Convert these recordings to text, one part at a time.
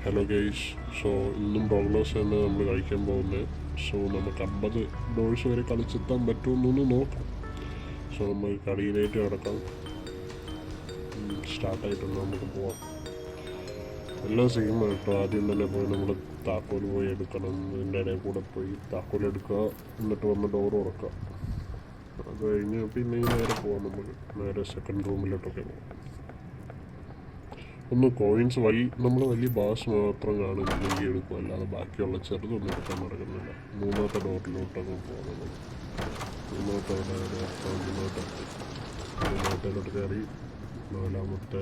Hello guys. So ഇന്നും ഡോഗ്ലോസ് തന്നെ നമ്മൾ കഴിക്കാൻ പോകുന്നത്. സോ നമുക്ക് 50 ഡോഴ്സ് വരെ കളിച്ചെത്താൻ പറ്റുമെന്നൊന്ന് നോക്കാം. സോ നമ്മൾ കടിയിലേക്ക് കിടക്കാം. സ്റ്റാർട്ടായിട്ടുണ്ട്, നമുക്ക് പോവാം. എല്ലാം സെയിം കേട്ടോ. ആദ്യം തന്നെ പോയി നമ്മൾ താക്കോൽ പോയി എടുക്കണം. ഇതിൻ്റെ ഇടയിൽ കൂടെ പോയി താക്കോൽ എടുക്കുക, എന്നിട്ട് വന്ന് ഡോർ തുറക്കുക. അത് കഴിഞ്ഞ് പിന്നെ നേരെ പോവാം. നമുക്ക് നേരെ സെക്കൻഡ് റൂമിലോട്ടൊക്കെ പോകാം. ഒന്ന് കോയിൻസ് നമ്മൾ വലിയ ബാസ് മാത്രം കാണുന്നെങ്കിൽ എടുക്കും, അല്ലാതെ ബാക്കിയുള്ള ചെറുതൊന്നും എടുക്കാൻ നടക്കുന്നില്ല. മൂന്നാമത്തെ ഡോറിലോട്ടൊക്കെ പോകാം. നമ്മൾ മൂന്നാമത്തേലോട്ട് കയറി നാലാമത്തെ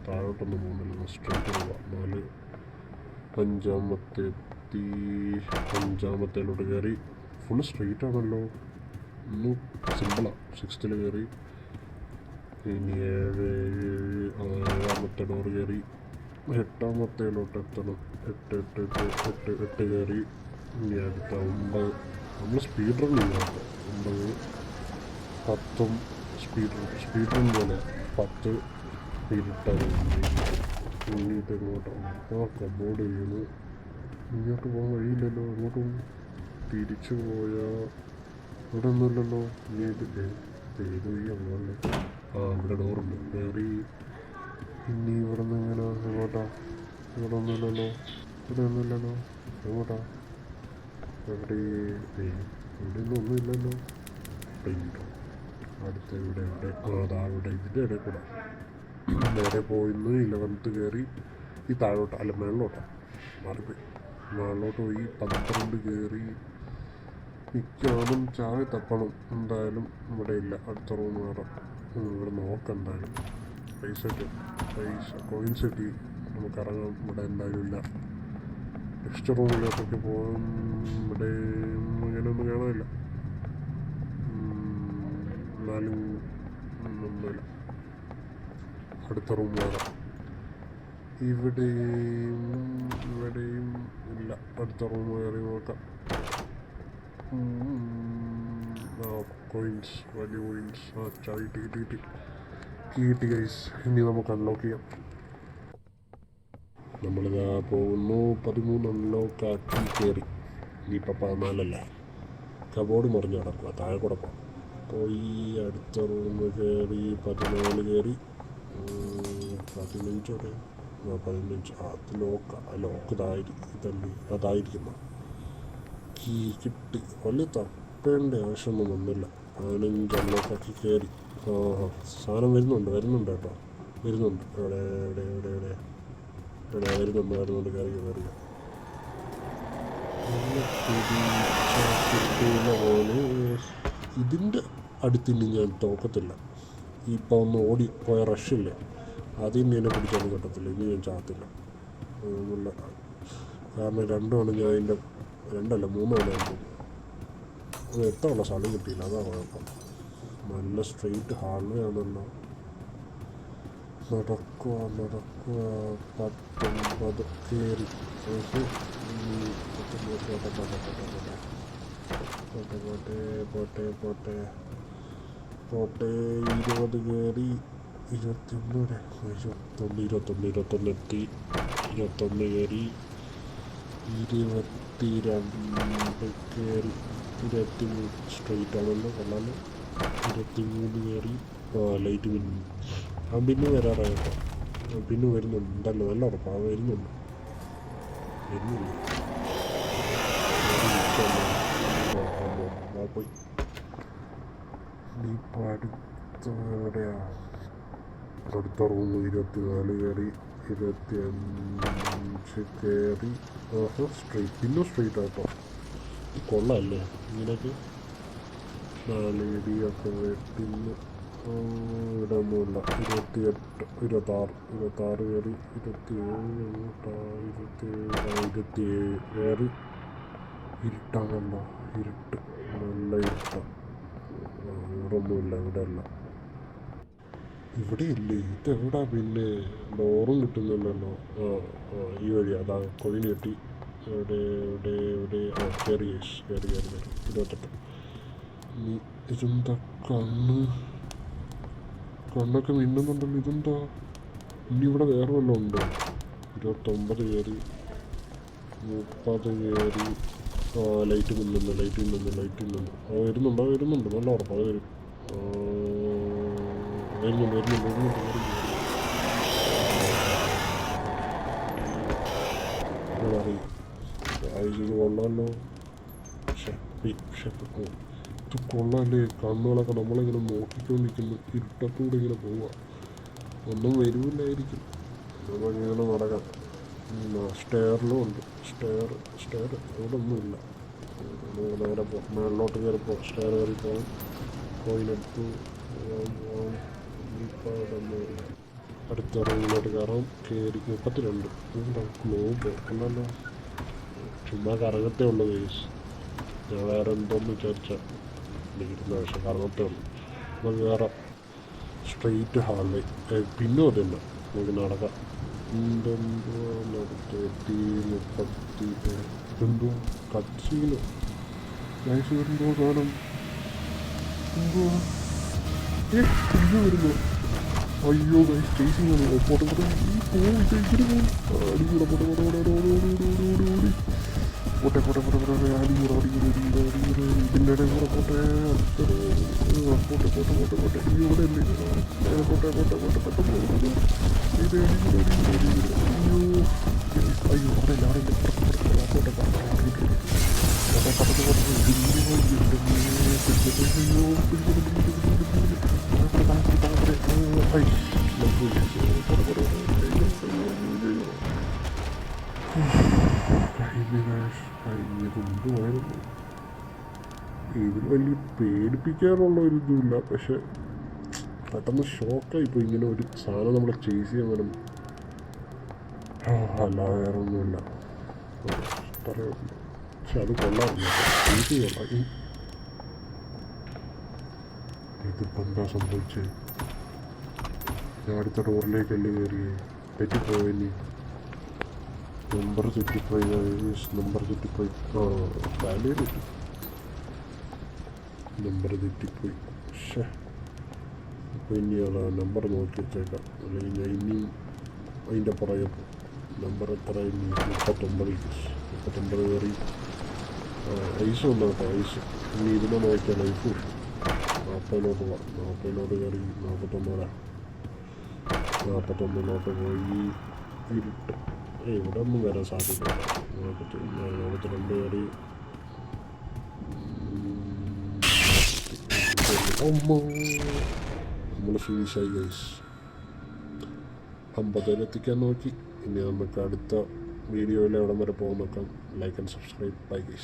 താഴോട്ടൊന്നും പോകുന്നില്ല, സ്ട്രേറ്റ് പോവാം. അഞ്ചാമത്തേലോട്ട് കയറി. ഫുള്ള് സ്ട്രെയിറ്റ് ആണല്ലോ, ഒന്നും സിമ്പിളാണ്. 6th കയറി. ഇനി 7 ഡോർ കയറി. 8ാമത്തേലോട്ട് എത്തണം. 8 കയറി. ഇനി അടുത്ത 9. നമ്മൾ സ്പീഡ് റൺ ചെയ്യാം. 9, 10 സ്പീഡ് റൺ പോലെ. 10 ഇരുട്ടാണ്. ഇനി ഇതെങ്ങോട്ടാണ്? കബോർഡ് ചെയ്യുന്നു. ഇങ്ങോട്ട് പോകാൻ വഴിയില്ലല്ലോ. അങ്ങോട്ടും തിരിച്ചു പോയാൽ ഇവിടെ ഒന്നുമില്ലല്ലോ. ഇനി ഏത് വഴിയാണല്ലേ? ഇവിടെ ഡോറുണ്ട്. കയറി. ഇനി ഇവിടെ നിന്ന് എങ്ങനെ എങ്ങോട്ടാ? ഇവിടെ ഒന്നുമില്ലല്ലോ. എങ്ങോട്ടാ? ഇവിടെയൊന്നും ഒന്നുമില്ലല്ലോ. അടുത്ത ഇവിടെ അവിടെ ഇതിൻ്റെ ഇടയിൽ കൂടെ നേരെ പോയിന്ന് 11th കയറി. ഈ താഴോട്ടാ, അല്ല മേളിലോട്ടാ, മാറിപ്പോയി. മേളിലോട്ട് പോയി 12 കയറി. മിക്കവാറും ചായ തപ്പണം. എന്തായാലും ഇവിടെ ഇല്ല. അടുത്ത റൂം വേറെ. ഇവിടെ നോക്കാം. എന്തായാലും പൈസ കോയിൻസ് കിട്ടി. നമുക്ക് ഇറങ്ങാം. ഇവിടെ എന്തായാലും ഇല്ല. നെക്സ്റ്റ് റൂമിലോട്ടൊക്കെ പോകാം. ഇവിടെ അങ്ങനെയൊന്നും കാണാനില്ല. എന്നാലും ഒന്നുമില്ല. അടുത്ത റൂം വേറെ. ഇവിടെയും ഇല്ല. അടുത്ത റൂം കയറി നോക്കാം. കോയിൻസ്, വലിയ കോയിൻസ്. ചായ കിട്ടി ഗൈസ്. ഇനി നമുക്ക് അൺലോക്ക് ചെയ്യാം. നമ്മളിതാ പോകുന്നു. 13 അൺലോക്ക് ആക്കി കയറി. ഇനിയിപ്പോൾ 14 കബോർഡ് മറിഞ്ഞ് കിടക്കുക. താഴെ കൂടെ പോയി അടുത്ത റൂം കയറി. 14 കയറി. 15 അത് ലോക്ക് അതായിരിക്കുന്നു. കീ കിട്ടി. വലിയ തപ്പേണ്ട ആവശ്യമൊന്നും വന്നില്ല. 15 അൺലോക്കാക്കി കയറി. സാധനം വരുന്നുണ്ട് കേട്ടോ. വരുന്നുണ്ട്. എവിടെ വരുന്നുണ്ട്. കയറി കിട്ടിയില്ല പോലെ. ഇതിൻ്റെ അടുത്തിനി ഞാൻ തോക്കത്തില്ല. ഇപ്പം ഒന്ന് ഓടി പോയ റഷില്ലേ, അതിന് എന്നെ പിടിച്ചാലും കിട്ടത്തില്ല. ഇനി ഞാൻ ചാകത്തില്ല. ഒന്നുമില്ല. കാരണം 2 ഞാൻ അതിൻ്റെ 3 അത് എത്താനുള്ള സ്ഥലം കിട്ടിയില്ല. അതാണ് കുഴപ്പം. നല്ല സ്ട്രെയിറ്റ് ഹാൾവേ ആണല്ലോ. നടക്കുക. 19 കയറി. പോട്ടെ. 20 കയറി. 21 എത്തി. 21 കയറി. 22 കയറി. 23 സ്ട്രെയിറ്റ് ആണല്ലോ, കൊള്ളാമല്ലോ. 23 കയറി. ലൈറ്റ് പിന്നെ വരാറായി കേട്ടോ. പിന്നെ വരുന്നുണ്ട്. ഉണ്ടല്ലോ, നല്ല ഉറപ്പാണ്. വരുന്നില്ല. പോയി. ഇനിയിപ്പോൾ അടുത്ത എവിടെയാ? അടുത്ത റൂം 24 കയറി. 25 കയറി. സ്ട്രെയിറ്റ്. പിന്നെ സ്ട്രെയിറ്റ് ആട്ടോ. കൊള്ളാമല്ലേ ഇങ്ങനെയൊക്കെ? 4 ഇടിയൊക്കെ വെട്ടിന്ന്. ഇവിടെ ഒന്നുമില്ല. 26 കയറി. 27 കയറി. ഇരുട്ടാണല്ലോ. ഇരുട്ട്, നല്ല ഇരുട്ടാണ്. ഇവിടെ ഒന്നുമില്ല. ഇവിടെ അല്ല, ഇവിടെ ഇല്ലേ. ഇതെവിടാ പിന്നെ? ഡോറും കിട്ടുന്നില്ലല്ലോ. ഈ വഴി. അതാ കൊഴിന് കെട്ടി. എവിടെ കയറി. 28. ഇനി ഇതെന്താ? കണ്ണൊക്കെ മിന്നുന്നുണ്ടല്ലോ. ഇതെന്താ? ഇനി ഇവിടെ വേറെ വല്ലതും ഉണ്ടോ? 29 കയറി. 30 കയറി. ലൈറ്റ് മിന്നുന്നു. വരുന്നുണ്ട് നല്ല ഉറപ്പാണ്. അത് വരും. വരുന്നുണ്ട്. ഇത് കൊള്ളാമല്ലോ. ഇത് കൊള്ളാല്ലേ. കണ്ണുകളൊക്കെ നമ്മളിങ്ങനെ നോക്കിക്കൊണ്ടിരിക്കുന്നു. ഇരുട്ടത്തൂടെ ഇങ്ങനെ പോവുക. ഒന്നും വരില്ലായിരിക്കും. നമ്മളിങ്ങനെ നടക്കാം. സ്റ്റെയറിലും ഉണ്ട്. സ്റ്റെയർ ഇവിടെ ഒന്നുമില്ല. നേരെ മേളിലോട്ട് കയറിപ്പോൾ സ്റ്റെയർ കയറി പോകാം. കോയിനെടുത്തു. അടുത്ത റൂമിലോട്ട് കയറാം. കയറി 32. ഗ്ലോബ് ഉണ്ടല്ലോ. ചുമ്മാ കറങ്ങത്തേ ഉള്ളൂ ഗൈസ്. ഞാൻ വേറെ എന്തോന്ന് വിചാരിച്ചാൽ ഇരുന്ന പക്ഷെ കറങ്ങത്തേ ഉള്ളൂ. നമുക്ക് കയറാം. സ്ട്രെയിറ്റ് ഹാളിൽ പിന്നും അതല്ല. നമുക്ക് നടക്കാം. ഇതെന്തോ കച്ചീന് ഗൈസ് വരുന്നോ സാധനം. എന്തോ വരുന്നു. അയ്യോ ഗൈസ് ചേസിങ് ആണ്. പോട്ടെ ഇതിങ്ങനെ ഇതിൻ്റെ ഇടയിൽ കൂടെ പോട്ടെ. ഇവിടെ അയ്യോ അവിടെ കഴിഞ്ഞതുകൊണ്ടുമായിരുന്നു. ഇതിൽ വലിയ പേടിപ്പിക്കാനുള്ള ഒരു ഇതുമില്ല. പക്ഷെ പെട്ടെന്ന് ഷോക്കായിപ്പോൾ ഇങ്ങനെ ഒരു സാധനം നമ്മളെ ചേസ് ചെയ്യാൻ വേണം. അല്ലാതെ വേറെ ഒന്നുമില്ല. പറയുന്നു. പക്ഷെ അത് കൊള്ളാറില്ല. ചേസ് കൊള്ളാം. ഇതിപ്പോൾ എന്താ സംഭവിച്ചത്? ഞാൻ അടുത്ത ഡോറിലേക്കല്ലേ കയറിയേ. തെറ്റിപ്പോയി. നമ്പർ തെറ്റിപ്പോയി. വാല്യൂ തെറ്റി. നമ്പർ തെറ്റിപ്പോയി. പക്ഷേ അപ്പോൾ ഇനി അതാ നമ്പർ നോക്കി വെച്ചേക്കാം. അല്ലെങ്കിൽ ഞാൻ ഇനിയും അതിൻ്റെ പുറകെ പോകും. നമ്പർ എത്ര? 39 കയറി. ഐസ് ഉണ്ട് കേട്ടോ. ഐസ് ഇനി ഇതിനെ നോക്കിയാൽ ഐസ് കിട്ടും. 40 പോവാം. 40 കയറി. 41 പോയി. ഇരുട്ട്. ഇവിടെ ഒന്നും വരാൻ സാധ്യതയില്ല. 42 കയറി. നമ്മൾ ഫിനിഷായി ഗൈസ്. 50 എത്തിക്കാൻ നോക്കി. ഇനി നമുക്ക് അടുത്ത വീഡിയോയിൽ എവിടം വരെ പോകും നോക്കാം. Like and subscribe. Bye guys.